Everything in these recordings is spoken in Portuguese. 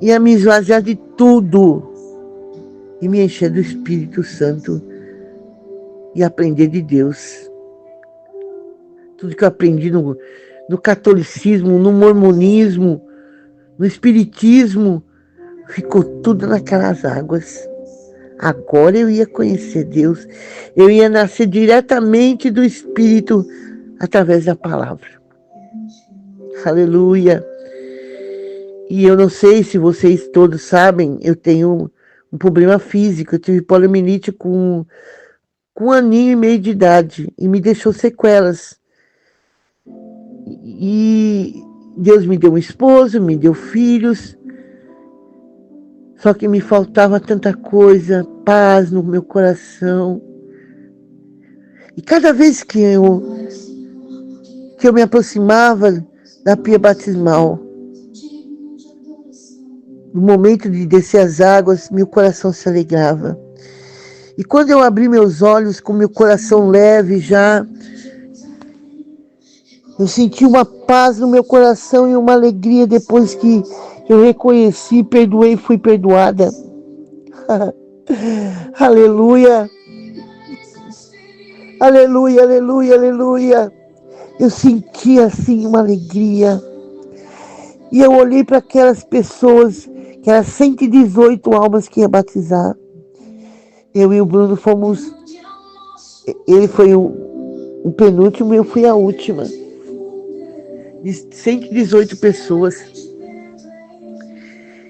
e a me esvaziar de tudo e me encher do Espírito Santo e aprender de Deus. Tudo que eu aprendi no catolicismo, no mormonismo, no espiritismo, ficou tudo naquelas águas. Agora eu ia conhecer Deus, eu ia nascer diretamente do Espírito através da palavra. Aleluia. E eu não sei se vocês todos sabem, eu tenho um problema físico, eu tive poliomielite com 1 aninho e meio de idade e me deixou sequelas. E Deus me deu um esposo, me deu filhos, só que me faltava tanta coisa, paz no meu coração. E cada vez que eu me aproximava da pia batismal, no momento de descer as águas, meu coração se alegrava. E quando eu abri meus olhos com meu coração leve já, eu senti uma paz no meu coração e uma alegria depois que eu reconheci, perdoei e fui perdoada. Aleluia, aleluia, aleluia, aleluia. Eu senti assim uma alegria. E eu olhei para aquelas pessoas, que eram 118 almas que ia batizar. Eu e o Bruno fomos, ele foi o penúltimo e eu fui a última. De 118 pessoas.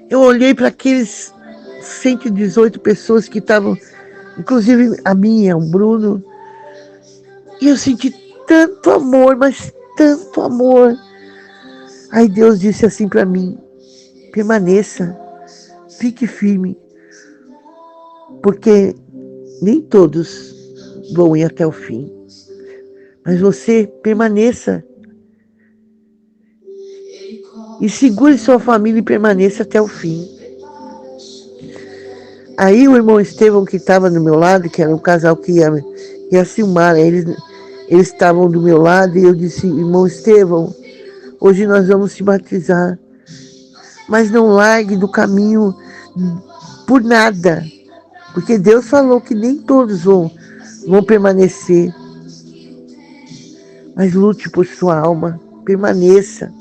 Eu olhei para aqueles 118 pessoas que estavam, inclusive a minha, o Bruno, e eu senti tanto amor, mas tanto amor. Aí Deus disse assim para mim: permaneça, fique firme, porque nem todos vão ir até o fim, mas você permaneça e segure sua família e permaneça até o fim. Aí o irmão Estevão, que estava do meu lado, que era um casal que ia filmar, eles estavam do meu lado, e eu disse: irmão Estevão, hoje nós vamos te batizar, mas não largue do caminho por nada, porque Deus falou que nem todos vão permanecer, mas lute por sua alma, permaneça.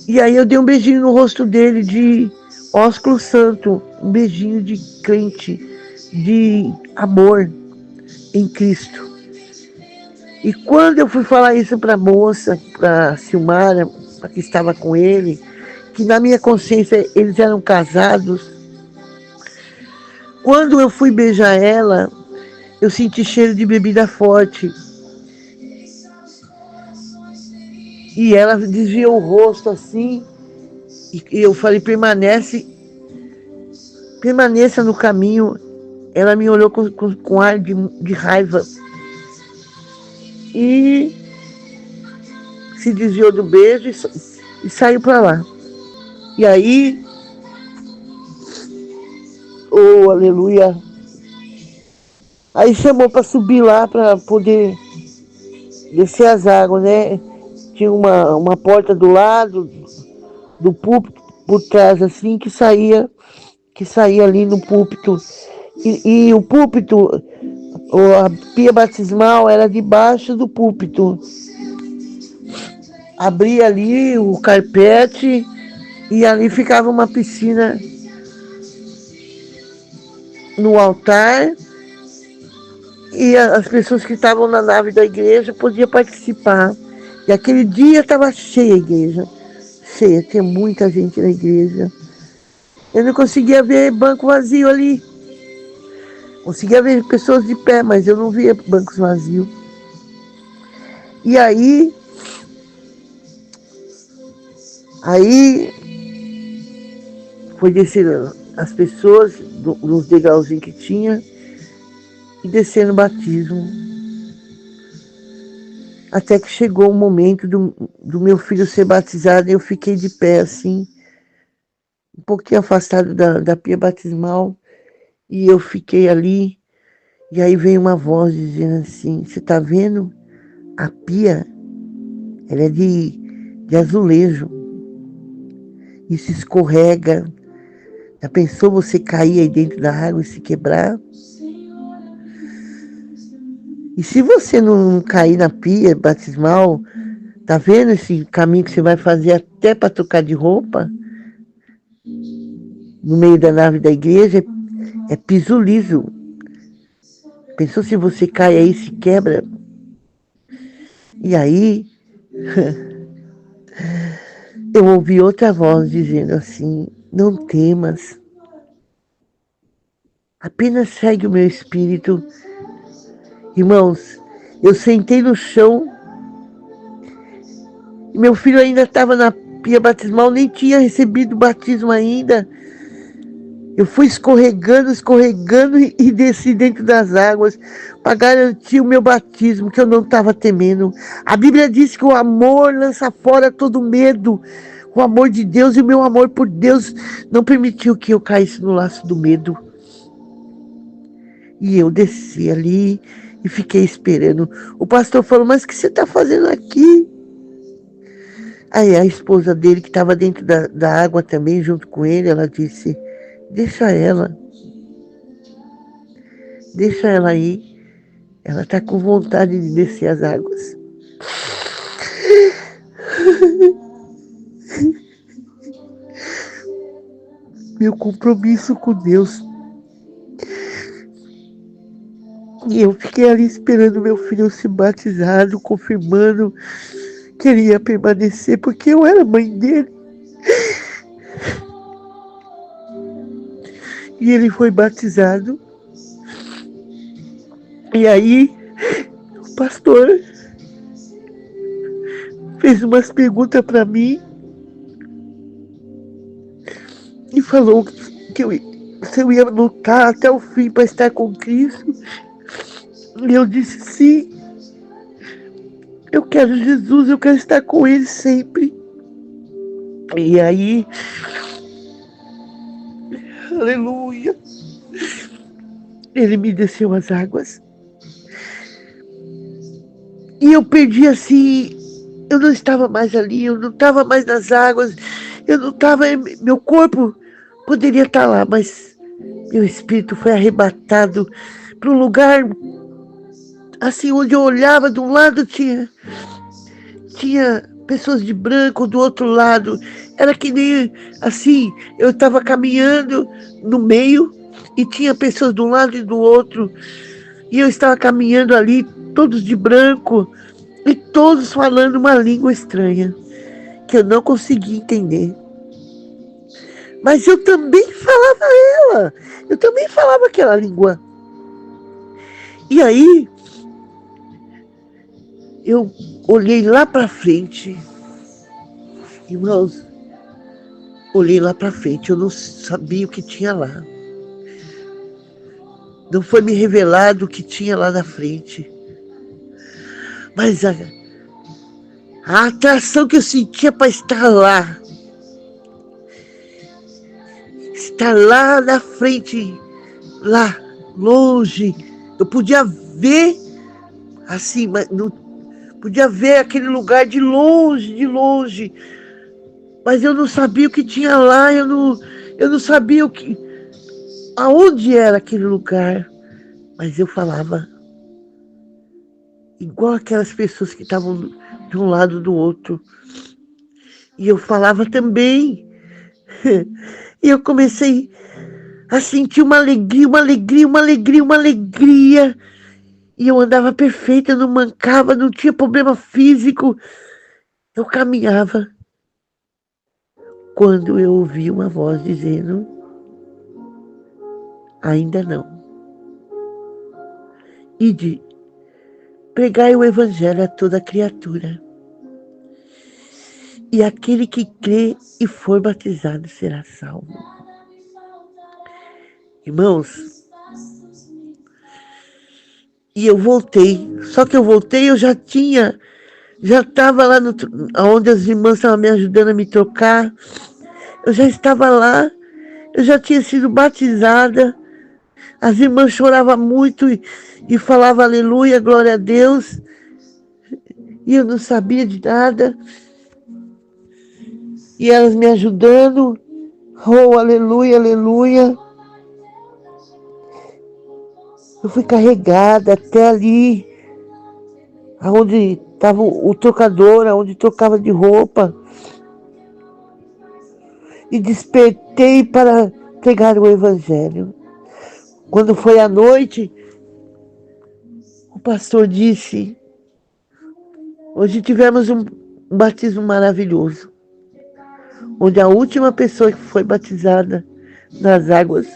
E aí eu dei um beijinho no rosto dele de ósculo santo, um beijinho de crente, de amor em Cristo. E quando eu fui falar isso para a moça, para a Silmara, para que estava com ele, que na minha consciência eles eram casados, quando eu fui beijar ela, eu senti cheiro de bebida forte. E ela desviou o rosto assim, e eu falei: permaneça no caminho. Ela me olhou com ar de raiva e se desviou do beijo e saiu para lá. E aí, oh aleluia, aí chamou para subir lá para poder descer as águas, né? Tinha uma porta do lado do púlpito, por trás assim, que saía ali no púlpito. E o púlpito, a pia batismal era debaixo do púlpito. Abria ali o carpete e ali ficava uma piscina no altar, e as pessoas que estavam na nave da igreja podiam participar. E aquele dia estava cheia a igreja, cheia, tinha muita gente na igreja. Eu não conseguia ver banco vazio ali. Conseguia ver pessoas de pé, mas eu não via bancos vazios. E aí foi descendo as pessoas nos degrauzinhos que tinha e descendo o batismo. Até que chegou o momento do meu filho ser batizado, e eu fiquei de pé assim, um pouquinho afastado da pia batismal, e eu fiquei ali. E aí veio uma voz dizendo assim: você está vendo? A pia, ela é de azulejo. Isso escorrega. Já pensou você cair aí dentro da água e se quebrar? E se você não cair na pia batismal, tá vendo esse caminho que você vai fazer até para trocar de roupa? No meio da nave da igreja, é piso liso. Pensou se você cai aí e se quebra? E aí, eu ouvi outra voz dizendo assim: não temas, apenas segue o meu espírito. Irmãos, eu sentei no chão e meu filho ainda estava na pia batismal, nem tinha recebido o batismo ainda. Eu fui escorregando, escorregando e desci dentro das águas para garantir o meu batismo, que eu não estava temendo. A Bíblia diz que o amor lança fora todo medo. O amor de Deus e o meu amor por Deus não permitiu que eu caísse no laço do medo. E eu desci ali e fiquei esperando. O pastor falou: mas o que você está fazendo aqui? Aí a esposa dele, que estava dentro da água também, junto com ele, ela disse: deixa ela aí. Ela está com vontade de descer as águas. Meu compromisso com Deus. E eu fiquei ali esperando meu filho ser batizado, confirmando que ele ia permanecer, porque eu era mãe dele. E ele foi batizado. E aí, o pastor fez umas perguntas para mim e falou que se eu ia lutar até o fim para estar com Cristo. E eu disse: sim, eu quero Jesus, eu quero estar com Ele sempre. E aí, aleluia, Ele me desceu as águas. E eu perdi assim, eu não estava mais ali, eu não estava mais nas águas, eu não estava, meu corpo poderia estar lá, mas meu espírito foi arrebatado para um lugar, assim, onde eu olhava, de um lado tinha pessoas de branco, do outro lado, era que nem, assim, eu estava caminhando no meio, e tinha pessoas de um lado e do outro, e eu estava caminhando ali, todos de branco, e todos falando uma língua estranha, que eu não conseguia entender. Mas eu também falava ela, eu também falava aquela língua. E aí, eu olhei lá para frente, irmãos, olhei lá para frente, eu não sabia o que tinha lá. Não foi me revelado o que tinha lá na frente. Mas a atração que eu sentia para estar lá na frente, lá, longe, eu podia ver, assim, mas não podia ver aquele lugar de longe, mas eu não sabia o que tinha lá, eu não sabia aonde era aquele lugar, mas eu falava igual aquelas pessoas que estavam de um lado do outro, e eu falava também, e eu comecei a sentir uma alegria, e eu andava perfeita, não mancava, não tinha problema físico, eu caminhava, quando eu ouvi uma voz dizendo: ainda não. Ide, pregai o evangelho a toda criatura. E aquele que crê e for batizado será salvo. Irmãos, e eu voltei. Só que eu voltei, eu já estava lá onde as irmãs estavam me ajudando a me trocar. Eu já estava lá, eu já tinha sido batizada. As irmãs choravam muito e falavam aleluia, glória a Deus. E eu não sabia de nada. E elas me ajudando. Oh, aleluia, aleluia. Eu fui carregada até ali, aonde estava o trocador, aonde trocava de roupa. E despertei para pregar o evangelho. Quando foi à noite, o pastor disse: hoje tivemos um batismo maravilhoso, onde a última pessoa que foi batizada nas águas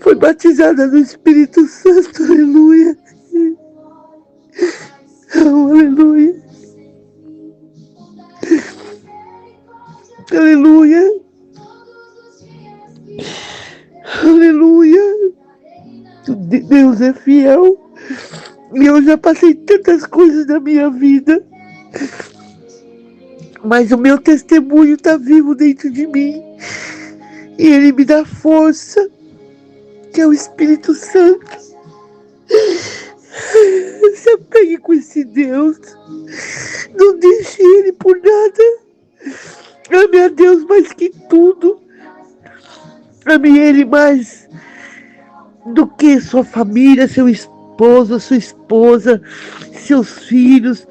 foi batizada no Espírito Santo. Aleluia. Oh, aleluia. Aleluia. Aleluia. Deus é fiel. E eu já passei tantas coisas na minha vida, mas o meu testemunho está vivo dentro de mim. E ele me dá força, que é o Espírito Santo. Se apegue com esse Deus. Não deixe ele por nada. Ame a Deus mais que tudo. Ame ele mais do que sua família, seu esposo, sua esposa, seus filhos.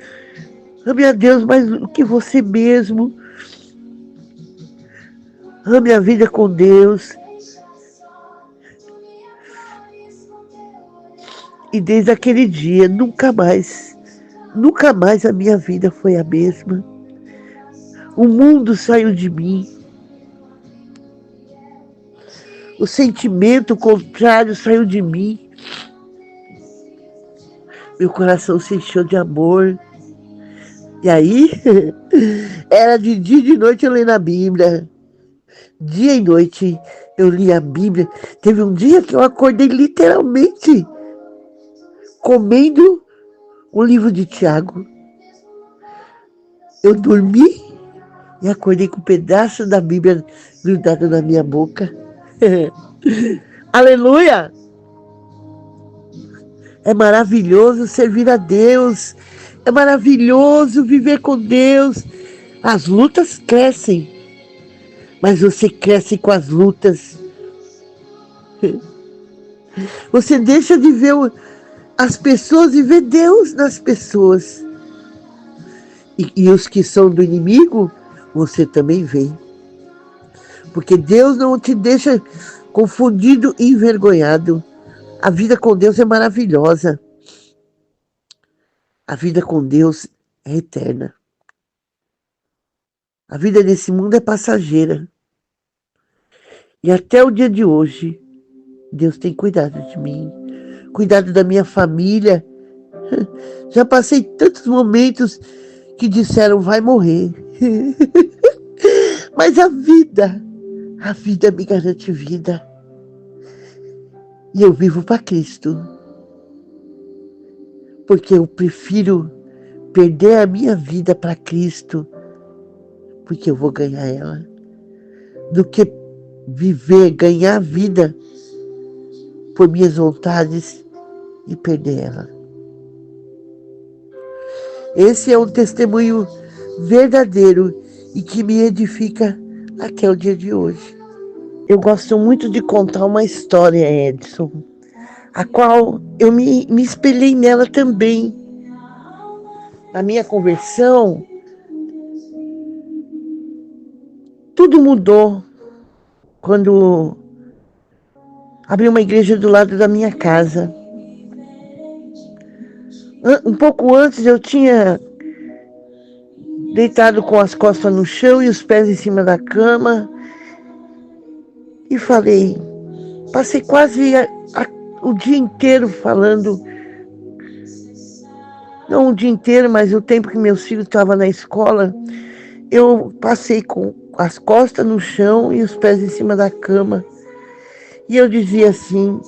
Ame a Deus mais do que você mesmo. Ame a vida com Deus. E desde aquele dia, nunca mais a minha vida foi a mesma. O mundo saiu de mim. O sentimento contrário saiu de mim. Meu coração se encheu de amor. E aí, era de dia e de noite eu lendo a Bíblia. Dia e noite eu li a Bíblia. Teve um dia que eu acordei literalmente comendo um livro de Tiago. Eu dormi e acordei com um pedaço da Bíblia grudado na minha boca. Aleluia! É maravilhoso servir a Deus. É maravilhoso viver com Deus. As lutas crescem, mas você cresce com as lutas. Você deixa de ver as pessoas e vê Deus nas pessoas. E os que são do inimigo, você também vê. Porque Deus não te deixa confundido e envergonhado. A vida com Deus é maravilhosa. A vida com Deus é eterna. A vida nesse mundo é passageira. E até o dia de hoje, Deus tem cuidado de mim, cuidado da minha família. Já passei tantos momentos que disseram vai morrer. Mas a vida me garante vida. E eu vivo para Cristo. Porque eu prefiro perder a minha vida para Cristo, porque eu vou ganhar ela, do que viver, ganhar a vida por minhas vontades e perder ela. Esse é um testemunho verdadeiro e que me edifica até o dia de hoje. Eu gosto muito de contar uma história, Edson, a qual eu me espelhei nela também. Na minha conversão, tudo mudou quando abri uma igreja do lado da minha casa. Um pouco antes eu tinha deitado com as costas no chão e os pés em cima da cama e falei, passei quase o dia inteiro falando, não o dia inteiro, mas o tempo que meus filhos estavam na escola, eu passei com as costas no chão e os pés em cima da cama. E eu dizia assim,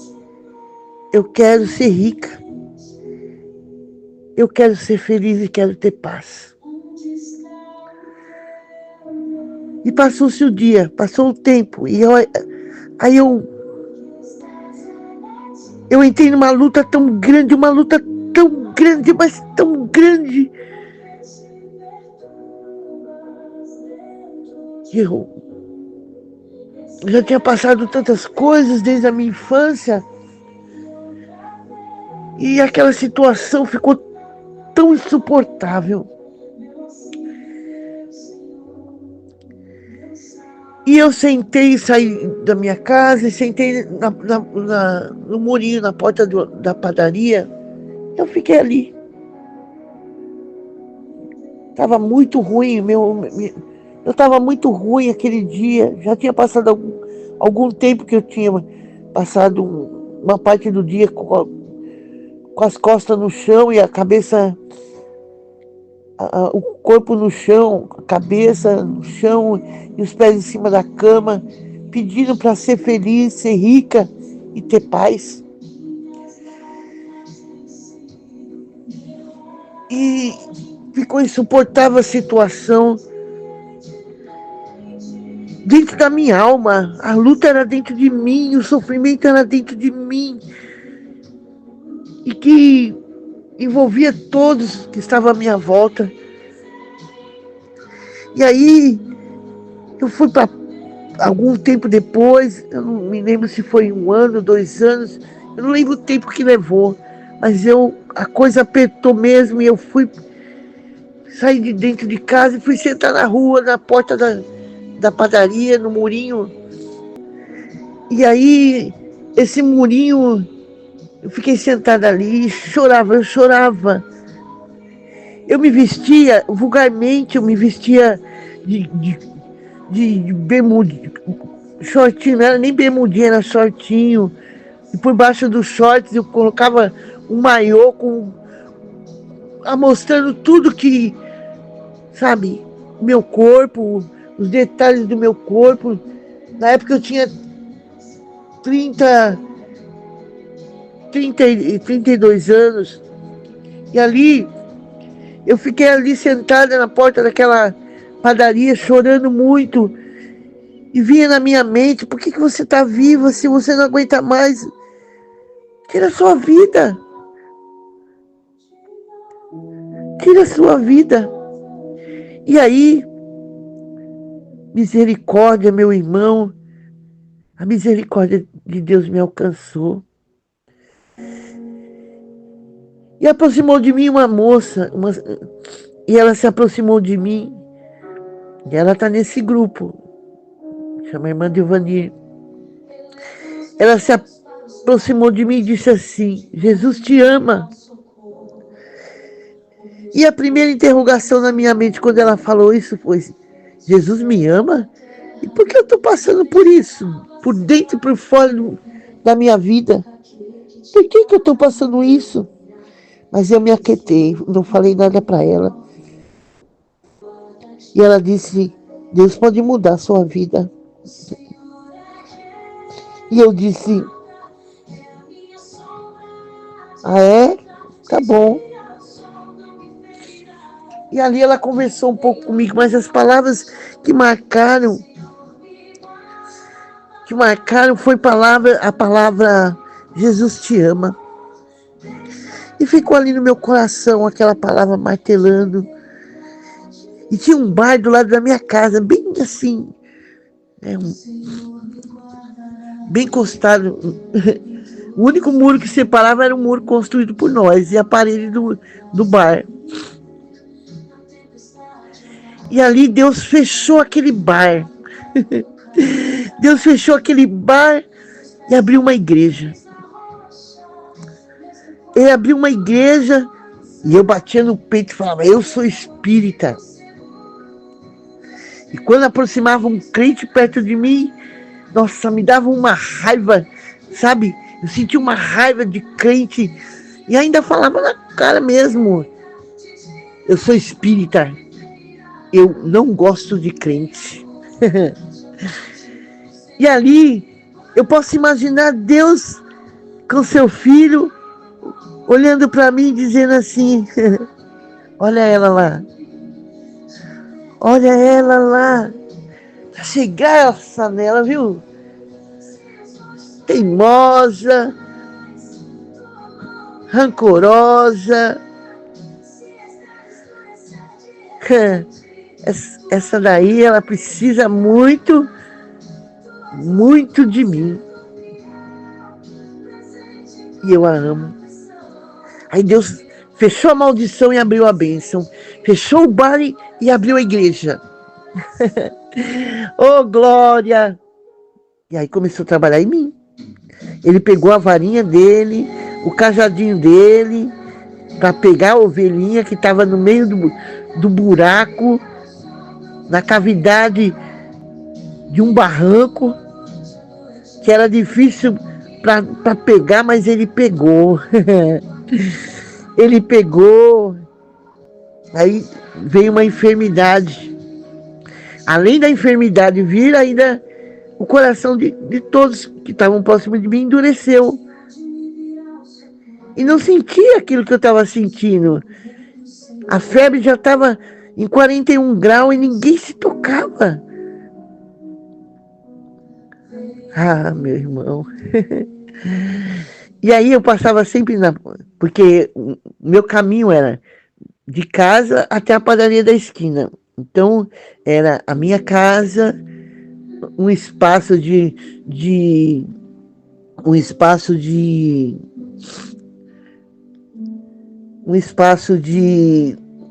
eu quero ser rica, eu quero ser feliz e quero ter paz. E passou-se o dia, passou o tempo, e aí eu entrei numa luta tão grande, mas tão grande. Eu já tinha passado tantas coisas desde a minha infância e aquela situação ficou tão insuportável. E eu sentei, saí da minha casa e sentei no murinho, na porta da padaria. Eu fiquei ali. Estava muito ruim, eu estava muito ruim aquele dia. Já tinha passado algum tempo que eu tinha passado uma parte do dia com as costas no chão e a cabeça, o corpo no chão, a cabeça no chão e os pés em cima da cama, pedindo para ser feliz, ser rica e ter paz. E ficou insuportável a situação dentro da minha alma. A luta era dentro de mim, o sofrimento era dentro de mim. E que envolvia todos que estavam à minha volta. E aí, eu fui para algum tempo depois, eu não me lembro se foi 1 ano, 2 anos, eu não lembro o tempo que levou, mas a coisa apertou mesmo e eu saí de dentro de casa e fui sentar na rua, na porta da padaria, no murinho. E aí, esse murinho, eu fiquei sentada ali e chorava, eu chorava. Eu me vestia, vulgarmente, eu me vestia de bermudinha, shortinho, não era nem bermudinha, era shortinho. E por baixo dos shorts eu colocava um maiô mostrando tudo que, sabe, meu corpo, os detalhes do meu corpo. Na época eu tinha 32 anos. E ali, eu fiquei ali sentada na porta daquela padaria, chorando muito. E vinha na minha mente, por que você está viva se você não aguenta mais? Tira a sua vida. Tira a sua vida. E aí, misericórdia, meu irmão, a misericórdia de Deus me alcançou. E aproximou de mim uma moça, e ela se aproximou de mim, e ela está nesse grupo, chama a irmã Dilvanir. Ela se aproximou de mim e disse assim: Jesus te ama. E a primeira interrogação na minha mente quando ela falou isso foi: Jesus me ama? E por que eu estou passando por isso? Por dentro e por fora da minha vida? Por que eu estou passando isso? Mas eu me aquietei, não falei nada para ela. E ela disse: Deus pode mudar a sua vida. E eu disse: ah, é? Tá bom. E ali ela conversou um pouco comigo, mas as palavras que marcaram foi a palavra Jesus te ama. E ficou ali no meu coração aquela palavra martelando. E tinha um bar do lado da minha casa, bem assim, bem encostado. O único muro que separava era um muro construído por nós e a parede do bar. E ali Deus fechou aquele bar. Deus fechou aquele bar e abriu uma igreja. Ele abriu uma igreja e eu batia no peito e falava: eu sou espírita. E quando aproximava um crente perto de mim, nossa, me dava uma raiva, sabe? Eu sentia uma raiva de crente e ainda falava na cara mesmo: eu sou espírita, eu não gosto de crente. E ali eu posso imaginar Deus com seu filho olhando para mim e dizendo assim: olha ela lá, olha ela lá, tá chegaça nela, viu? Teimosa, rancorosa. essa daí, ela precisa muito, muito de mim. E eu a amo. Aí Deus fechou a maldição e abriu a bênção. Fechou o bar e abriu a igreja. Oh, glória! E aí começou a trabalhar em mim. Ele pegou a varinha dele, o cajadinho dele, para pegar a ovelhinha que estava no meio do buraco, na cavidade de um barranco, que era difícil para pegar, mas ele pegou. Ele pegou. Aí veio uma enfermidade. Além da enfermidade vir, ainda o coração de todos que estavam próximos de mim endureceu. E não sentia aquilo que eu estava sentindo. A febre já estava em 41 graus e ninguém se tocava. Ah, meu irmão. E aí eu passava sempre porque o meu caminho era de casa até a padaria da esquina. Então, era a minha casa, um espaço um espaço de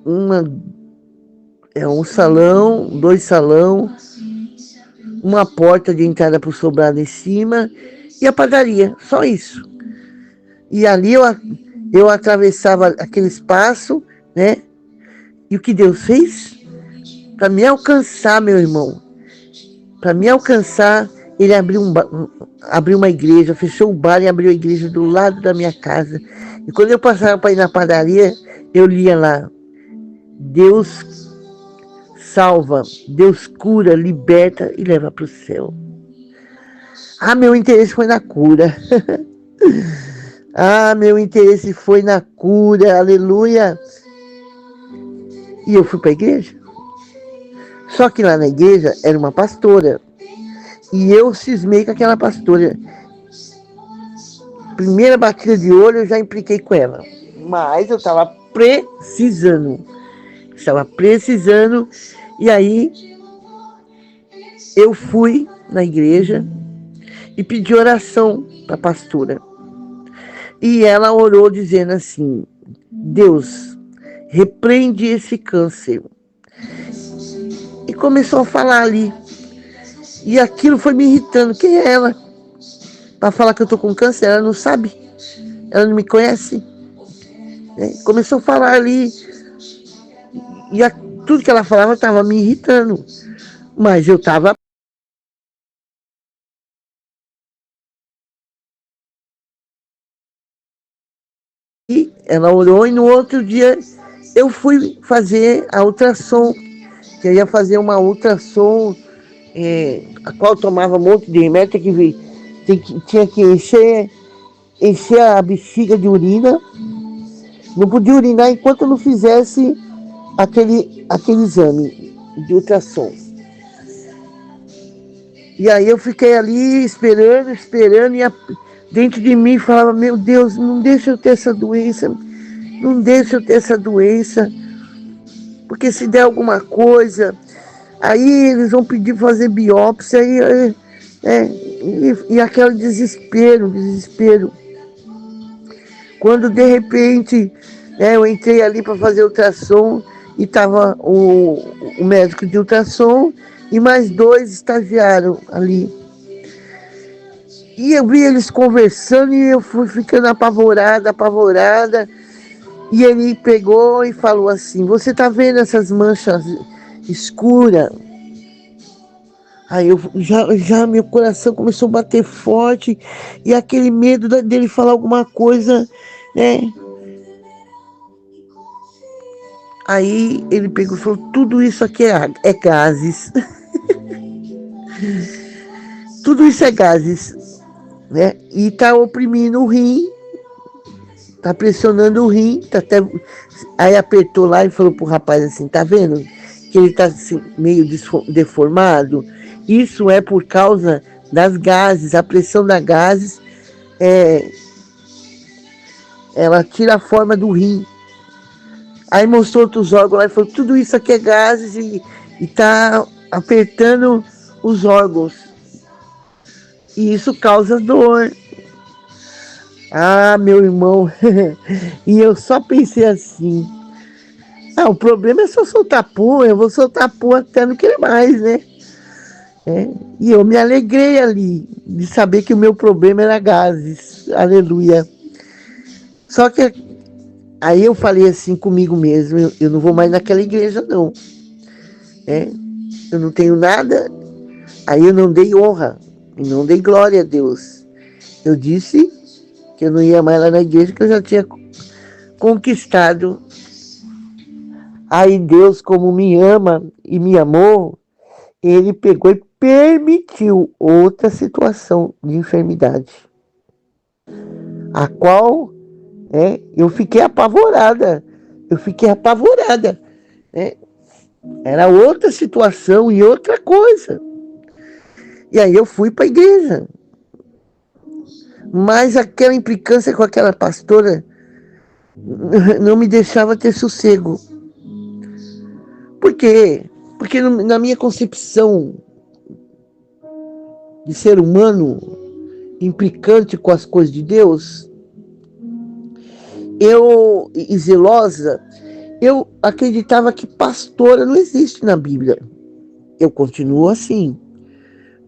um salão, 2 salões, uma porta de entrada para o sobrado em cima e a padaria, só isso. E ali eu atravessava aquele espaço, né? E o que Deus fez? Para me alcançar, meu irmão, para me alcançar, ele abriu uma igreja, fechou o bar e abriu a igreja do lado da minha casa. E quando eu passava para ir na padaria, eu lia lá: Deus salva, Deus cura, liberta e leva para o céu. Ah, meu interesse foi na cura. Ah, meu interesse foi na cura, aleluia. E eu fui para a igreja. Só que lá na igreja era uma pastora. E eu cismei com aquela pastora. Primeira batida de olho, eu já impliquei com ela. Mas eu estava precisando. E aí eu fui na igreja e pedi oração para a pastora. E ela orou dizendo assim: Deus, repreende esse câncer. E começou a falar ali. E aquilo foi me irritando. Quem é ela? Para falar que eu tô com câncer, ela não sabe. Ela não me conhece. Começou a falar ali. E tudo que ela falava estava me irritando. Mas eu estava. E ela orou e no outro dia eu fui fazer a ultrassom. Que eu ia fazer uma ultrassom, a qual tomava um monte de remédio, tinha que encher a bexiga de urina. Não podia urinar enquanto eu não fizesse aquele exame de ultrassom. E aí eu fiquei ali esperando, e dentro de mim falava: meu Deus, não deixa eu ter essa doença, porque se der alguma coisa, aí eles vão pedir para fazer biópsia, e aquele desespero. Quando de repente eu entrei ali para fazer ultrassom e estava o médico de ultrassom e mais 2 estagiários ali. E eu vi eles conversando e eu fui ficando apavorada. E ele pegou e falou assim: você tá vendo essas manchas escuras? Aí já meu coração começou a bater forte e aquele medo dele falar alguma coisa, né? Aí ele pegou e falou: tudo isso aqui é gases. Tudo isso é gases, né? E tá oprimindo o rim, tá pressionando o rim, tá até... Aí apertou lá e falou pro rapaz assim: tá vendo que ele tá assim, meio deformado? Isso é por causa das gases, a pressão das gases, ela tira a forma do rim. Aí mostrou outros órgãos lá e falou: tudo isso aqui é gases e está apertando os órgãos. E isso causa dor. Ah, meu irmão, e eu só pensei assim, o problema é só soltar pum, eu vou soltar pum até não querer mais, né? E eu me alegrei ali, de saber que o meu problema era gases, aleluia. Só que aí eu falei assim comigo mesmo, eu não vou mais naquela igreja não, né? Eu não tenho nada, aí eu não dei honra, e não dei glória a Deus. Eu disse que eu não ia mais lá na igreja, que eu já tinha conquistado. Aí Deus, como me ama e me amou, ele pegou e permitiu outra situação de enfermidade, a qual eu fiquei apavorada. Eu fiquei apavorada. Né? Era outra situação e outra coisa. E aí eu fui para a igreja. Mas aquela implicância com aquela pastora não me deixava ter sossego. Por quê? Porque na minha concepção de ser humano, implicante com as coisas de Deus, e zelosa, eu acreditava que pastora não existe na Bíblia. Eu continuo assim,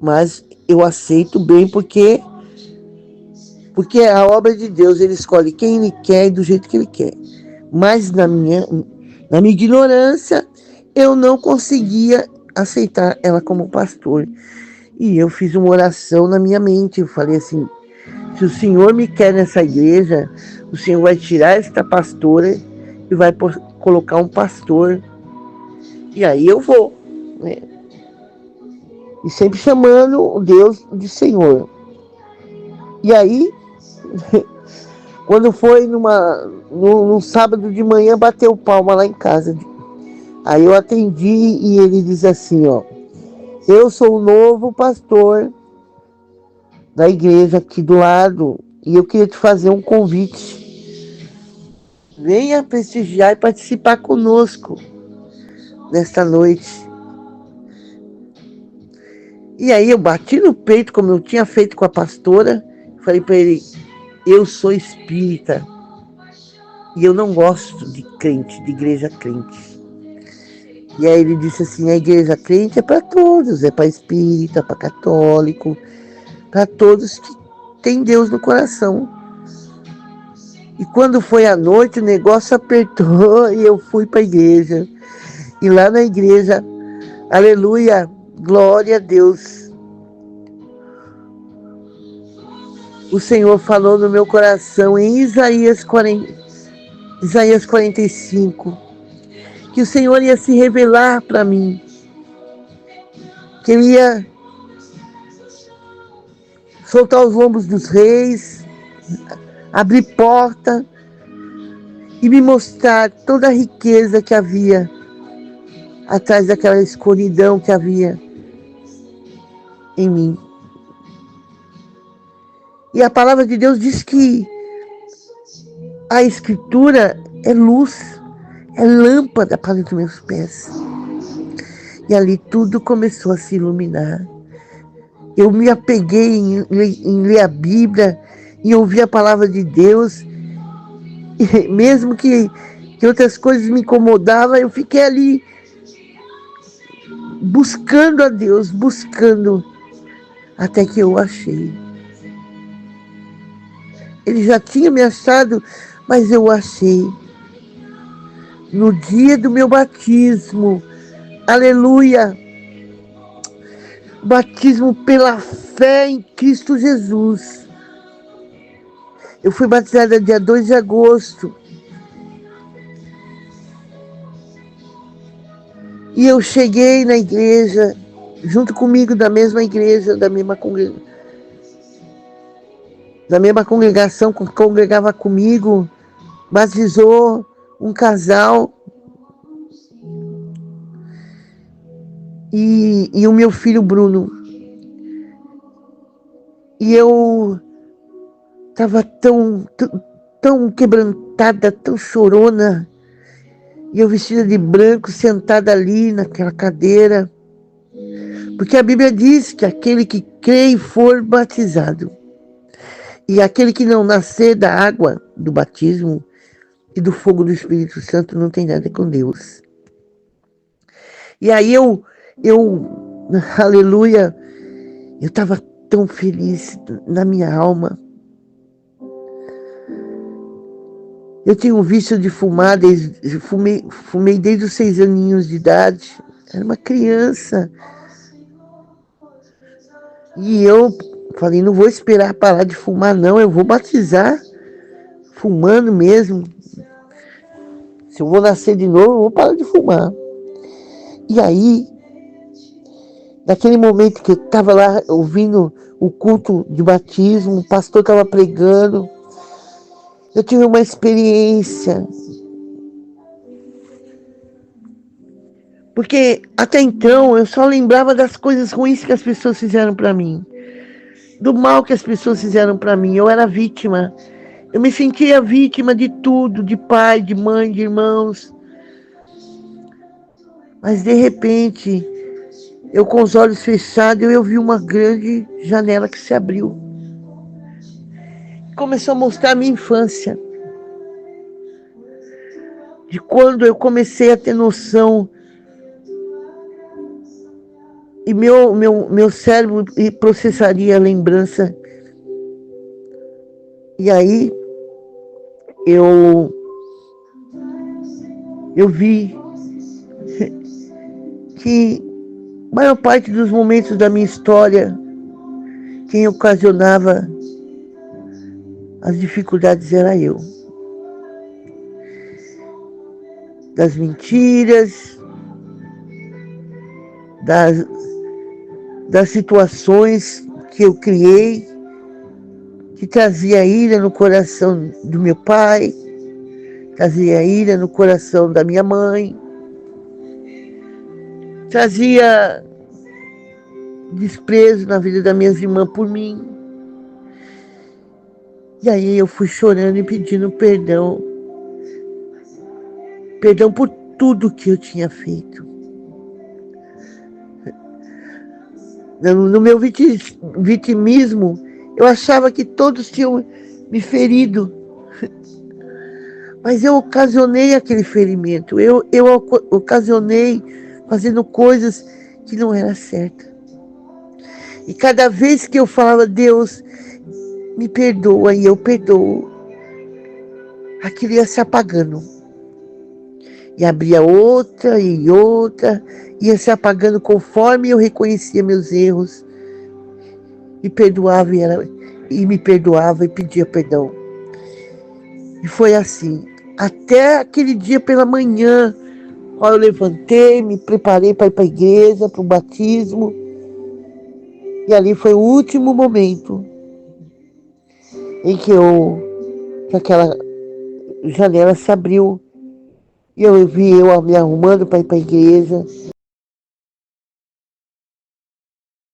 mas eu aceito bem porque é a obra de Deus, ele escolhe quem ele quer e do jeito que ele quer. Mas na minha ignorância, eu não conseguia aceitar ela como pastor. E eu fiz uma oração na minha mente, eu falei assim, se o Senhor me quer nessa igreja, o Senhor vai tirar esta pastora e vai colocar um pastor. E aí eu vou, né? E sempre chamando o Deus de Senhor. E aí, quando foi num sábado de manhã, bateu palma lá em casa. Aí eu atendi e ele diz assim, ó, eu sou o novo pastor da igreja aqui do lado e eu queria te fazer um convite. Venha prestigiar e participar conosco nesta noite. E aí eu bati no peito, como eu tinha feito com a pastora, falei para ele, eu sou espírita e eu não gosto de crente, de igreja crente. E aí ele disse assim, a igreja crente é para todos, é para espírita, para católico, para todos que têm Deus no coração. E quando foi à noite, o negócio apertou e eu fui para a igreja. E lá na igreja, aleluia, glória a Deus. O Senhor falou no meu coração em Isaías 45, que o Senhor ia se revelar para mim, que Ele ia soltar os lombos dos reis, abrir porta e me mostrar toda a riqueza que havia atrás daquela escuridão que havia em mim. E a palavra de Deus diz que a Escritura é luz, é lâmpada para os meus pés. E ali tudo começou a se iluminar. Eu me apeguei em ler a Bíblia, em ouvir a palavra de Deus. E mesmo que outras coisas me incomodavam, eu fiquei ali buscando a Deus, buscando, até que eu achei. Ele já tinha me achado, mas eu achei. No dia do meu batismo, aleluia, batismo pela fé em Cristo Jesus. Eu fui batizada dia 2 de agosto. E eu cheguei na igreja, junto comigo da mesma igreja, da mesma congregação que congregava comigo, batizou um casal. E o meu filho Bruno. E eu estava tão quebrantada, tão chorona. E eu vestida de branco, sentada ali naquela cadeira. Porque a Bíblia diz que aquele que crê e for batizado, e aquele que não nascer da água do batismo e do fogo do Espírito Santo não tem nada com Deus. E aí aleluia, eu estava tão feliz na minha alma. Eu tinha um vício de fumar, fumei desde os 6 aninhos de idade. Era uma criança. E eu falei, não vou esperar parar de fumar, não. Eu vou batizar fumando mesmo. Se eu vou nascer de novo, eu vou parar de fumar. E aí, naquele momento que eu estava lá ouvindo o culto de batismo, o pastor estava pregando, eu tive uma experiência. Porque até então eu só lembrava das coisas ruins que as pessoas fizeram para mim, do mal que as pessoas fizeram para mim. Eu era vítima. Eu me sentia vítima de tudo, de pai, de mãe, de irmãos. Mas de repente, eu com os olhos fechados, eu vi uma grande janela que se abriu. Começou a mostrar a minha infância. De quando eu comecei a ter noção. E meu cérebro processaria a lembrança. E aí, eu vi que a maior parte dos momentos da minha história, quem ocasionava as dificuldades era eu. Das mentiras, das situações que eu criei, que trazia ira no coração do meu pai, trazia ira no coração da minha mãe, trazia desprezo na vida das minhas irmãs por mim. E aí eu fui chorando e pedindo perdão. Perdão por tudo que eu tinha feito. No meu vitimismo, eu achava que todos tinham me ferido. Mas eu ocasionei aquele ferimento. Eu ocasionei fazendo coisas que não era certa. E cada vez que eu falava, Deus, me perdoa, e eu perdoo, aquilo ia se apagando. E abria outra e outra, ia se apagando conforme eu reconhecia meus erros. E perdoava e me perdoava e pedia perdão. E foi assim, até aquele dia pela manhã, quando eu levantei, me preparei para ir para a igreja, para o batismo. E ali foi o último momento em que aquela janela se abriu. E eu vi eu me arrumando para ir para a igreja.